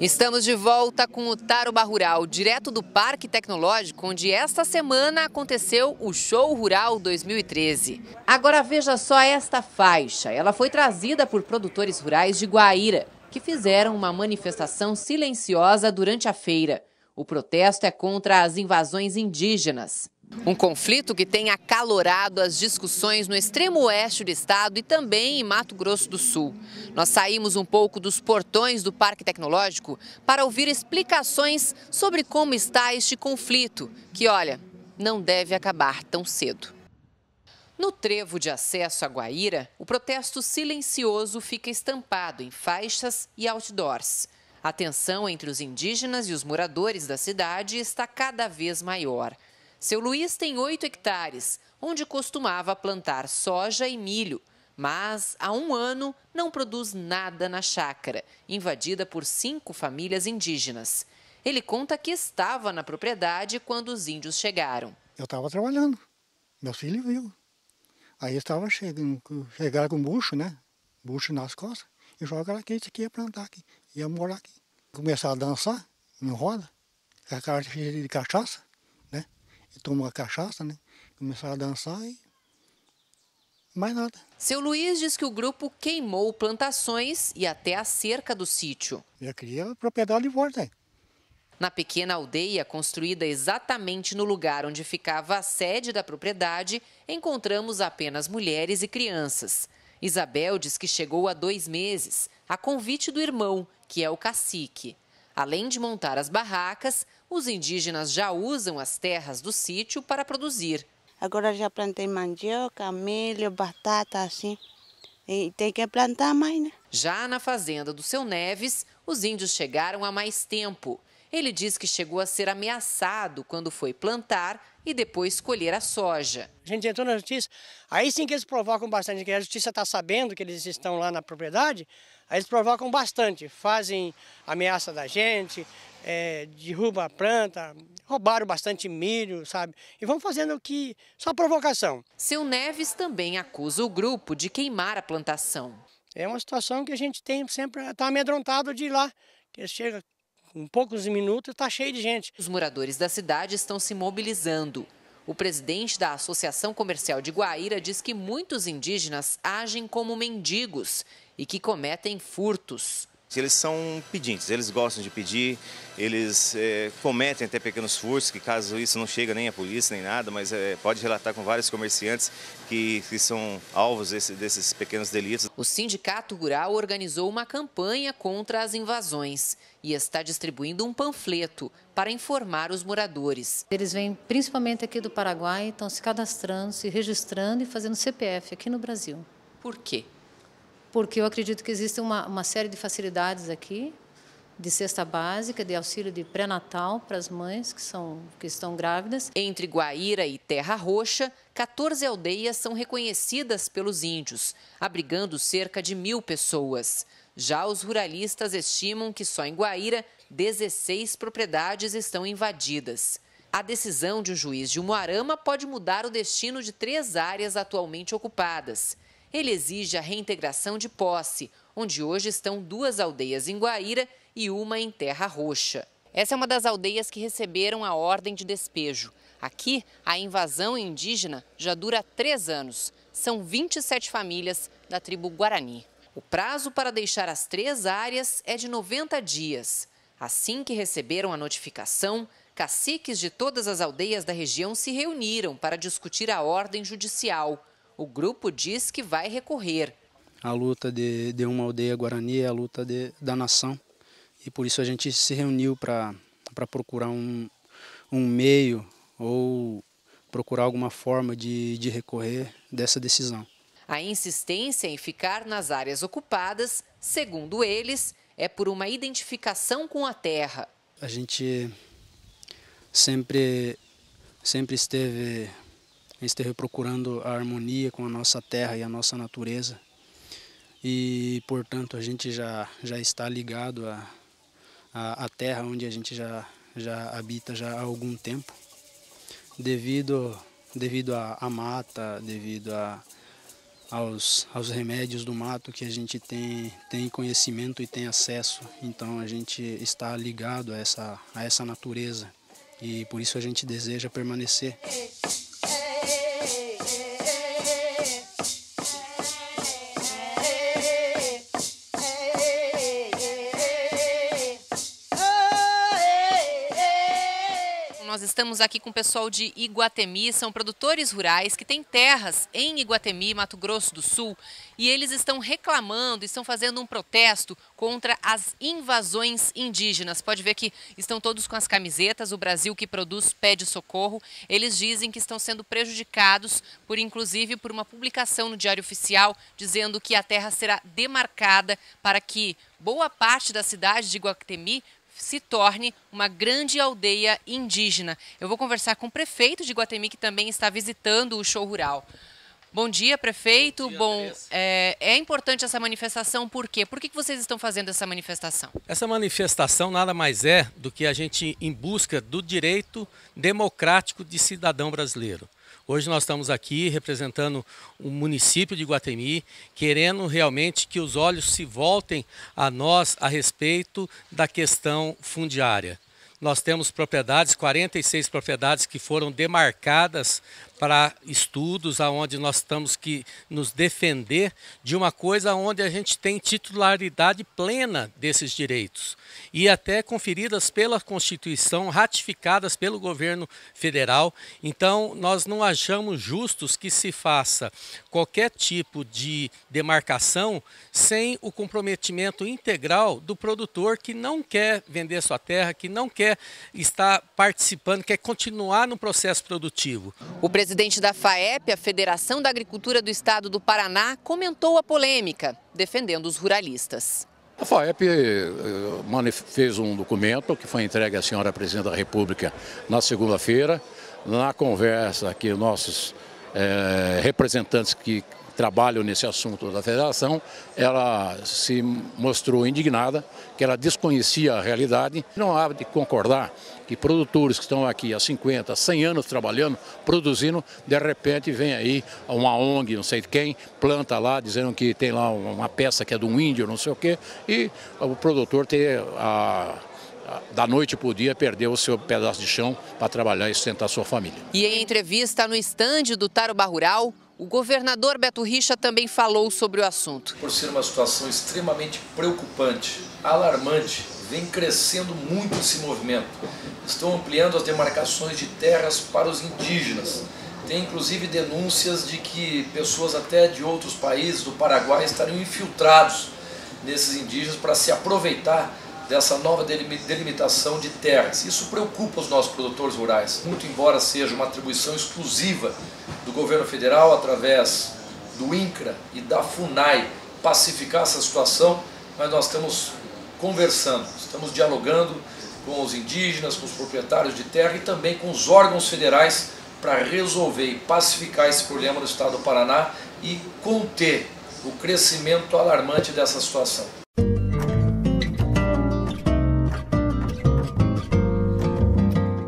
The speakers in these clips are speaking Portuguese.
Estamos de volta com o Tarobá Rural, direto do Parque Tecnológico, onde esta semana aconteceu o Show Rural 2013. Agora veja só esta faixa. Ela foi trazida por produtores rurais de Guaíra, que fizeram uma manifestação silenciosa durante a feira. O protesto é contra as invasões indígenas. Um conflito que tem acalorado as discussões no extremo oeste do estado e também em Mato Grosso do Sul. Nós saímos um pouco dos portões do Parque Tecnológico para ouvir explicações sobre como está este conflito, que, olha, não deve acabar tão cedo. No trevo de acesso a Guaíra, o protesto silencioso fica estampado em faixas e outdoors. A tensão entre os indígenas e os moradores da cidade está cada vez maior. Seu Luiz tem 8 hectares, onde costumava plantar soja e milho, mas há um ano não produz nada na chácara, invadida por 5 famílias indígenas. Ele conta que estava na propriedade quando os índios chegaram. Eu estava trabalhando, meus filhos viu. Aí chegaram com bucho, né? Bucho nas costas, e jogaram aqui, isso aqui ia plantar aqui, ia morar aqui. Começaram a dançar, em roda, com a cara cheia de cachaça. E tomou a cachaça, né? Começaram a dançar e mais nada. Seu Luiz diz que o grupo queimou plantações e até a cerca do sítio. Eu queria a propriedade de volta. Na pequena aldeia, construída exatamente no lugar onde ficava a sede da propriedade, encontramos apenas mulheres e crianças. Isabel diz que chegou há 2 meses, a convite do irmão, que é o cacique. Além de montar as barracas, os indígenas já usam as terras do sítio para produzir. Agora já plantei mandioca, milho, batata, assim. E tem que plantar mais, né? Já na fazenda do seu Neves, os índios chegaram há mais tempo. Ele diz que chegou a ser ameaçado quando foi plantar e depois colher a soja. A gente entrou na justiça, aí sim que eles provocam bastante, que a justiça está sabendo que eles estão lá na propriedade, aí eles provocam bastante, fazem ameaça da gente, derrubam a planta, roubaram bastante milho, sabe? E vão fazendo que só provocação. Seu Neves também acusa o grupo de queimar a plantação. É uma situação que a gente tem sempre, está amedrontado de ir lá, que eles chegam em poucos minutos, está cheio de gente. Os moradores da cidade estão se mobilizando. O presidente da Associação Comercial de Guaíra diz que muitos indígenas agem como mendigos e que cometem furtos. Eles são pedintes, eles gostam de pedir, eles cometem até pequenos furtos, que caso isso não chega nem à polícia nem nada, mas pode relatar com vários comerciantes que são alvos desses pequenos delitos. O Sindicato Rural organizou uma campanha contra as invasões e está distribuindo um panfleto para informar os moradores. Eles vêm principalmente aqui do Paraguai, estão se cadastrando, se registrando e fazendo CPF aqui no Brasil. Por quê? Porque eu acredito que existe uma série de facilidades aqui, de cesta básica, de auxílio de pré-natal para as mães que estão grávidas. Entre Guaíra e Terra Roxa, 14 aldeias são reconhecidas pelos índios, abrigando cerca de 1.000 pessoas. Já os ruralistas estimam que só em Guaíra, 16 propriedades estão invadidas. A decisão de um juiz de Umuarama pode mudar o destino de 3 áreas atualmente ocupadas. Ele exige a reintegração de posse, onde hoje estão 2 aldeias em Guaíra e uma em Terra Roxa. Essa é uma das aldeias que receberam a ordem de despejo. Aqui, a invasão indígena já dura 3 anos. São 27 famílias da tribo Guarani. O prazo para deixar as 3 áreas é de 90 dias. Assim que receberam a notificação, caciques de todas as aldeias da região se reuniram para discutir a ordem judicial. O grupo diz que vai recorrer. A luta de uma aldeia guarani é a luta da nação. E por isso a gente se reuniu para procurar um meio ou procurar alguma forma de recorrer dessa decisão. A insistência em ficar nas áreas ocupadas, segundo eles, é por uma identificação com a terra. A gente sempre esteve procurando a harmonia com a nossa terra e a nossa natureza. E, portanto, a gente já está ligado à terra onde a gente já habita já há algum tempo, devido à mata, devido aos remédios do mato que a gente tem conhecimento e tem acesso. Então a gente está ligado a essa natureza e por isso a gente deseja permanecer. Nós estamos aqui com o pessoal de Iguatemi, são produtores rurais que têm terras em Iguatemi, Mato Grosso do Sul, e eles estão reclamando, estão fazendo um protesto contra as invasões indígenas. Pode ver que estão todos com as camisetas, o Brasil que produz pede socorro. Eles dizem que estão sendo prejudicados, inclusive por uma publicação no Diário Oficial, dizendo que a terra será demarcada para que boa parte da cidade de Iguatemi se torne uma grande aldeia indígena. Eu vou conversar com o prefeito de Iguatemi, que também está visitando o show rural. Bom dia, prefeito. Bom, é importante essa manifestação, por quê? Por que vocês estão fazendo essa manifestação? Essa manifestação nada mais é do que a gente em busca do direito democrático de cidadão brasileiro. Hoje nós estamos aqui representando o município de Iguatemi, querendo realmente que os olhos se voltem a nós a respeito da questão fundiária. Nós temos propriedades, 46 propriedades que foram demarcadas para estudos, onde nós temos que nos defender de uma coisa onde a gente tem titularidade plena desses direitos e até conferidas pela Constituição, ratificadas pelo governo federal. Então, nós não achamos justos que se faça qualquer tipo de demarcação sem o comprometimento integral do produtor que não quer vender sua terra, que não quer estar participando, quer continuar no processo produtivo. O presidente da FAEP, a Federação da Agricultura do Estado do Paraná, comentou a polêmica, defendendo os ruralistas. A FAEP fez um documento que foi entregue à senhora Presidente da República na segunda-feira. Na conversa que nossos representantes que trabalham nesse assunto da federação, ela se mostrou indignada, que ela desconhecia a realidade. Não há de concordar que produtores que estão aqui há 50, 100 anos trabalhando, produzindo, de repente vem aí uma ONG, não sei quem, planta lá, dizendo que tem lá uma peça que é de um índio, não sei o quê, e o produtor da noite para o dia perdeu o seu pedaço de chão para trabalhar e sustentar a sua família. E em entrevista no estande do Tarubá Rural, o governador Beto Richa também falou sobre o assunto. Por ser uma situação extremamente preocupante, alarmante, vem crescendo muito esse movimento. Estão ampliando as demarcações de terras para os indígenas. Tem inclusive denúncias de que pessoas até de outros países, do Paraguai, estariam infiltrados nesses indígenas para se aproveitar dessa nova delimitação de terras. Isso preocupa os nossos produtores rurais. Muito embora seja uma atribuição exclusiva do governo federal, através do INCRA e da FUNAI, pacificar essa situação, mas nós estamos conversando, estamos dialogando com os indígenas, com os proprietários de terra e também com os órgãos federais para resolver e pacificar esse problema no estado do Paraná e conter o crescimento alarmante dessa situação.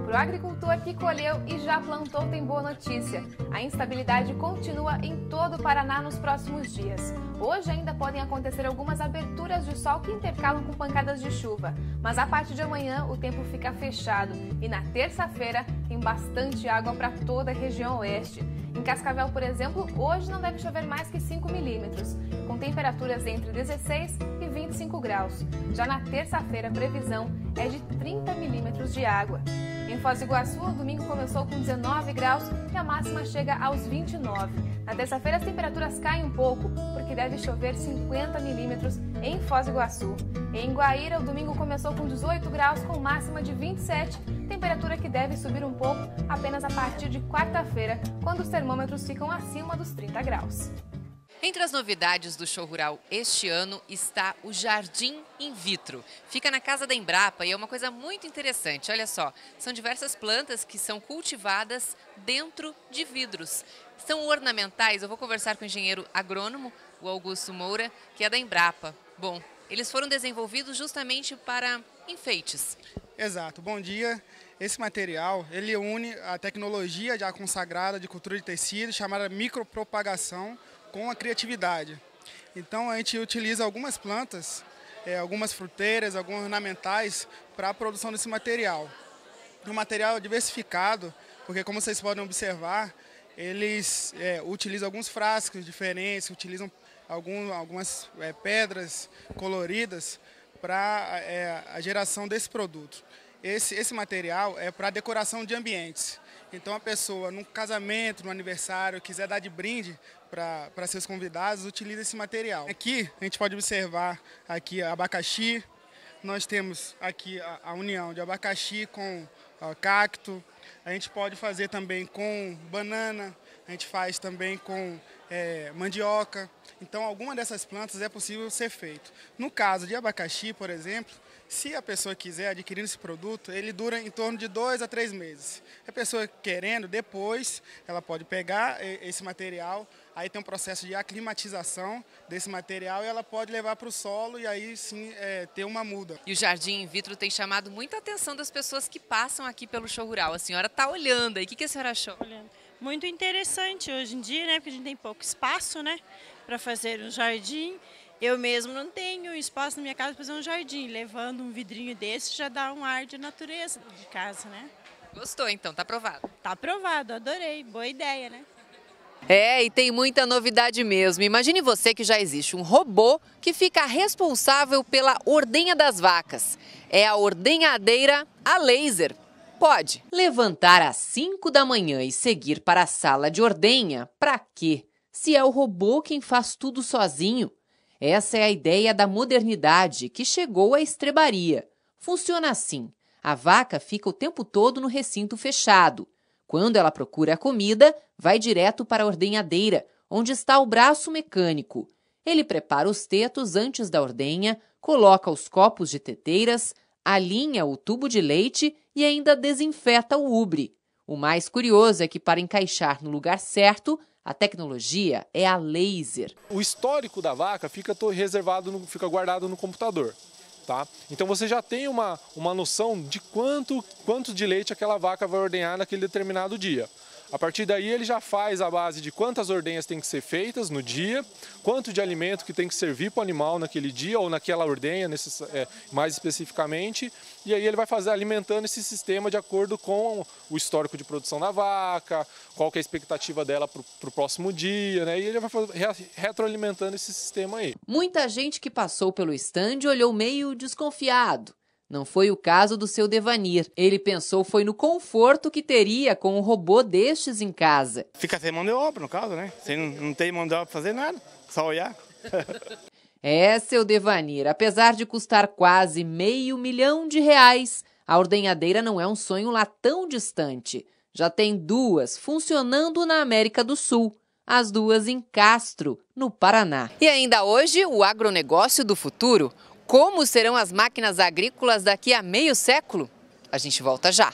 O agricultor que colheu e já plantou tem boa notícia. A instabilidade continua em todo o Paraná nos próximos dias. Hoje ainda podem acontecer algumas aberturas de sol que intercalam com pancadas de chuva. Mas a partir de amanhã o tempo fica fechado e na terça-feira tem bastante água para toda a região oeste. Em Cascavel, por exemplo, hoje não deve chover mais que 5 milímetros, com temperaturas entre 16 e 25 graus. Já na terça-feira a previsão é de 30 milímetros de água. Em Foz do Iguaçu, o domingo começou com 19 graus e a máxima chega aos 29. Na terça-feira as temperaturas caem um pouco, porque deve chover 50 milímetros em Foz do Iguaçu. Em Guaíra, o domingo começou com 18 graus, com máxima de 27, temperatura que deve subir um pouco apenas a partir de quarta-feira, quando os termômetros ficam acima dos 30 graus. Entre as novidades do show rural este ano está o Jardim In Vitro. Fica na casa da Embrapa e é uma coisa muito interessante. Olha só, são diversas plantas que são cultivadas dentro de vidros. São ornamentais. Eu vou conversar com o engenheiro agrônomo, o Augusto Moura, que é da Embrapa. Bom, eles foram desenvolvidos justamente para enfeites. Exato. Bom dia. Esse material, ele une a tecnologia já consagrada de cultura de tecido, chamada micropropagação, com a criatividade. Então a gente utiliza algumas plantas, algumas fruteiras, alguns ornamentais para a produção desse material. Um material diversificado, porque como vocês podem observar, eles utilizam alguns frascos diferentes, utilizam algumas pedras coloridas para a geração desse produto. Esse material é para decoração de ambientes. Então a pessoa, num casamento, num aniversário, quiser dar de brinde para seus convidados, utiliza esse material. Aqui a gente pode observar aqui abacaxi. Nós temos aqui a união de abacaxi com cacto. A gente pode fazer também com banana. A gente faz também com mandioca. Então, alguma dessas plantas é possível ser feito. No caso de abacaxi, por exemplo, se a pessoa quiser adquirir esse produto, ele dura em torno de 2 a 3 meses. A pessoa querendo, depois, ela pode pegar esse material, aí tem um processo de aclimatização desse material e ela pode levar para o solo e aí sim ter uma muda. E o Jardim in Vitro tem chamado muita atenção das pessoas que passam aqui pelo show rural. A senhora está olhando aí, o que a senhora achou? Muito interessante hoje em dia, né? Porque a gente tem pouco espaço, né, para fazer um jardim. Eu mesmo não tenho espaço na minha casa para fazer um jardim. Levando um vidrinho desse já dá um ar de natureza de casa, né? Gostou então, tá aprovado? Tá aprovado, adorei. Boa ideia, né? E tem muita novidade mesmo. Imagine você que já existe um robô que fica responsável pela ordenha das vacas. É a ordenhadeira a laser. Pode levantar às 5 da manhã e seguir para a sala de ordenha? Para quê? Se é o robô quem faz tudo sozinho. Essa é a ideia da modernidade que chegou à estrebaria. Funciona assim: a vaca fica o tempo todo no recinto fechado. Quando ela procura a comida, vai direto para a ordenhadeira, onde está o braço mecânico. Ele prepara os tetos antes da ordenha, coloca os copos de teteiras, alinha o tubo de leite e ainda desinfeta o ubre. O mais curioso é que, para encaixar no lugar certo, a tecnologia é a laser. O histórico da vaca fica reservado, fica guardado no computador. Tá? Então você já tem uma noção de quanto de leite aquela vaca vai ordenhar naquele determinado dia. A partir daí ele já faz a base de quantas ordenhas tem que ser feitas no dia, quanto de alimento que tem que servir para o animal naquele dia ou naquela ordenha mais especificamente, e aí ele vai alimentando esse sistema de acordo com o histórico de produção da vaca, qual que é a expectativa dela para o próximo dia, né? E ele vai retroalimentando esse sistema aí. Muita gente que passou pelo stand olhou meio desconfiado. Não foi o caso do seu Devanir. Ele pensou foi no conforto que teria com um robô destes em casa. Fica sem mão de obra, no caso, né? Você não tem mão de obra para fazer nada, só olhar. Seu Devanir, apesar de custar quase R$500 mil, a ordenhadeira não é um sonho lá tão distante. Já tem 2 funcionando na América do Sul. As 2 em Castro, no Paraná. E ainda hoje, o agronegócio do futuro. Como serão as máquinas agrícolas daqui a meio século? A gente volta já.